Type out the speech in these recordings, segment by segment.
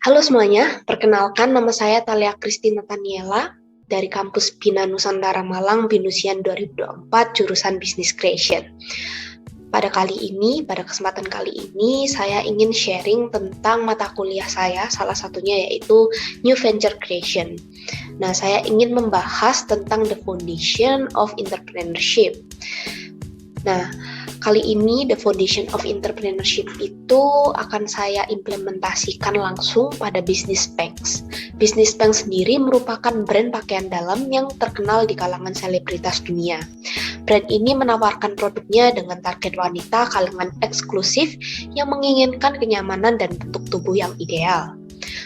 Halo semuanya, perkenalkan nama saya Thalia Christine Nathaniela dari kampus Bina Nusantara Malang, Binusian 2024, jurusan Business Creation. Pada kesempatan kali ini, saya ingin sharing tentang mata kuliah saya, salah satunya yaitu New Venture Creation. Nah, saya ingin membahas tentang the foundation of entrepreneurship. Nah, kali ini The Foundation of Entrepreneurship itu akan saya implementasikan langsung pada Business Spanx. Business Spanx sendiri merupakan brand pakaian dalam yang terkenal di kalangan selebritas dunia. Brand ini menawarkan produknya dengan target wanita kalangan eksklusif yang menginginkan kenyamanan dan bentuk tubuh yang ideal.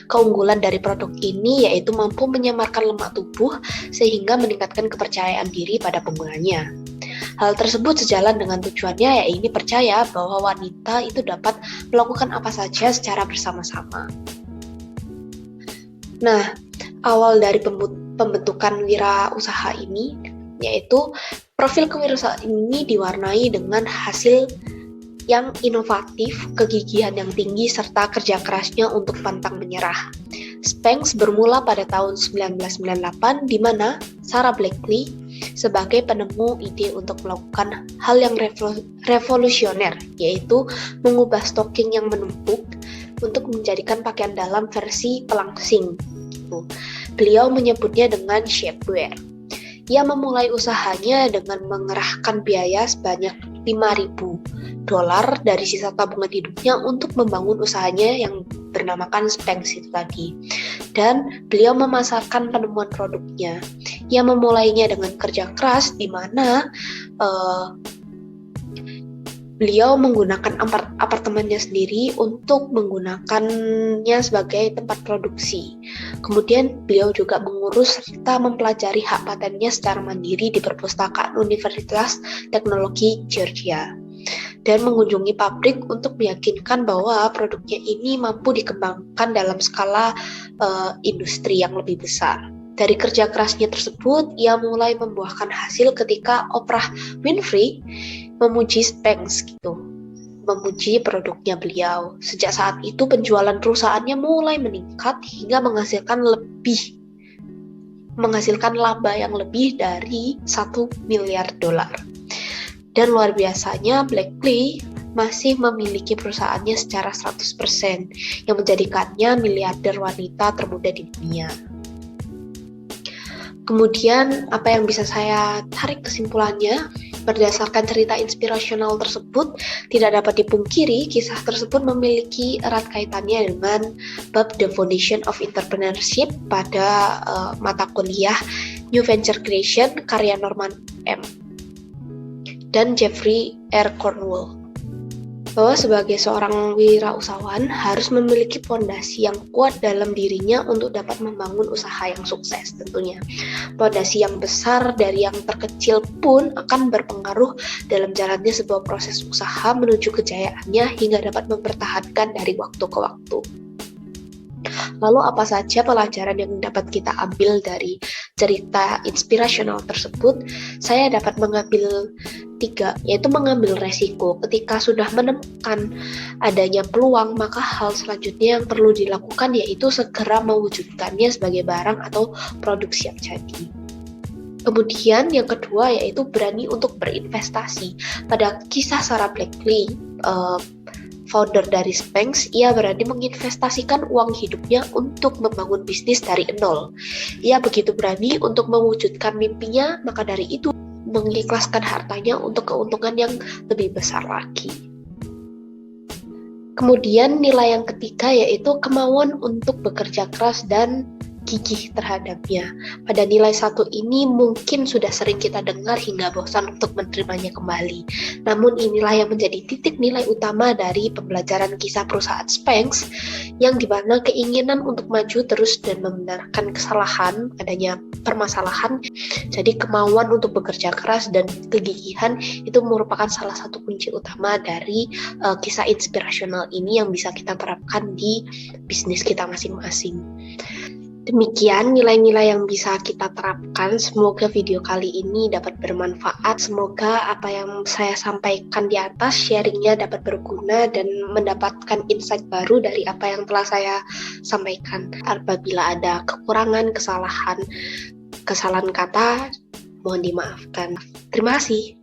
Keunggulan dari produk ini yaitu mampu menyamarkan lemak tubuh sehingga meningkatkan kepercayaan diri pada penggunanya. Hal tersebut sejalan dengan tujuannya, yaitu percaya bahwa wanita itu dapat melakukan apa saja secara bersama-sama. Nah, awal dari pembentukan wirausaha ini, yaitu profil kewirausahaan ini diwarnai dengan hasil yang inovatif, kegigihan yang tinggi, serta kerja kerasnya untuk pantang menyerah. Spanx bermula pada tahun 1998, di mana Sarah Blakely sebagai penemu ide untuk melakukan hal yang revolusioner, yaitu mengubah stocking yang menumpuk untuk menjadikan pakaian dalam versi pelangsing. Beliau menyebutnya dengan shapewear. Ia memulai usahanya dengan mengerahkan biaya sebanyak $5.000 dari sisa tabungan hidupnya untuk membangun usahanya yang bernamakan Spanx itu tadi. Dan beliau memasarkan penemuan produknya. Ia memulainya dengan kerja keras, di mana beliau menggunakan apartemennya sendiri untuk menggunakannya sebagai tempat produksi. Kemudian beliau juga mengurus serta mempelajari hak patennya secara mandiri di perpustakaan Universitas Teknologi Georgia dan mengunjungi pabrik untuk meyakinkan bahwa produknya ini mampu dikembangkan dalam skala industri yang lebih besar. Dari kerja kerasnya tersebut, ia mulai membuahkan hasil ketika Oprah Winfrey memuji Spanx memuji produknya beliau. Sejak saat itu penjualan perusahaannya mulai meningkat hingga menghasilkan laba yang lebih dari $1 miliar. Dan luar biasanya, Blakely masih memiliki perusahaannya secara 100%, yang menjadikannya miliarder wanita termuda di dunia. Kemudian, apa yang bisa saya tarik kesimpulannya? Berdasarkan cerita inspirasional tersebut, tidak dapat dipungkiri kisah tersebut memiliki erat kaitannya dengan bab The Foundation of Entrepreneurship pada mata kuliah New Venture Creation karya Norman M. dan Jeffrey R. Cornwall, bahwa sebagai seorang wirausahawan harus memiliki fondasi yang kuat dalam dirinya untuk dapat membangun usaha yang sukses tentunya. Fondasi yang besar dari yang terkecil pun akan berpengaruh dalam jalannya sebuah proses usaha menuju kejayaannya hingga dapat mempertahankan dari waktu ke waktu. Lalu apa saja pelajaran yang dapat kita ambil dari cerita inspirasional tersebut? Saya dapat mengambil 3, yaitu mengambil resiko. Ketika sudah menemukan adanya peluang, maka hal selanjutnya yang perlu dilakukan yaitu segera mewujudkannya sebagai barang atau produk siap jadi. Kemudian yang kedua yaitu berani untuk berinvestasi. Pada kisah Sarah Blakely, founder dari Spanx, ia berani menginvestasikan uang hidupnya untuk membangun bisnis dari nol. Ia begitu berani untuk mewujudkan mimpinya, maka dari itu mengikhlaskan hartanya untuk keuntungan yang lebih besar lagi. Kemudian nilai yang ketiga yaitu kemauan untuk bekerja keras dan gigih terhadapnya. Pada nilai 1 ini mungkin sudah sering kita dengar hingga bosan untuk menerimanya kembali. Namun inilah yang menjadi titik nilai utama dari pembelajaran kisah perusahaan Spanx, yang dimana keinginan untuk maju terus dan membenarkan kesalahan, adanya permasalahan. Jadi kemauan untuk bekerja keras dan kegigihan itu merupakan salah satu kunci utama dari kisah inspirasional ini yang bisa kita terapkan di bisnis kita masing-masing. Demikian nilai-nilai yang bisa kita terapkan. Semoga video kali ini dapat bermanfaat. Semoga apa yang saya sampaikan di atas sharingnya dapat berguna dan mendapatkan insight baru dari apa yang telah saya sampaikan. Apabila ada kekurangan, kesalahan kata, mohon dimaafkan. Terima kasih.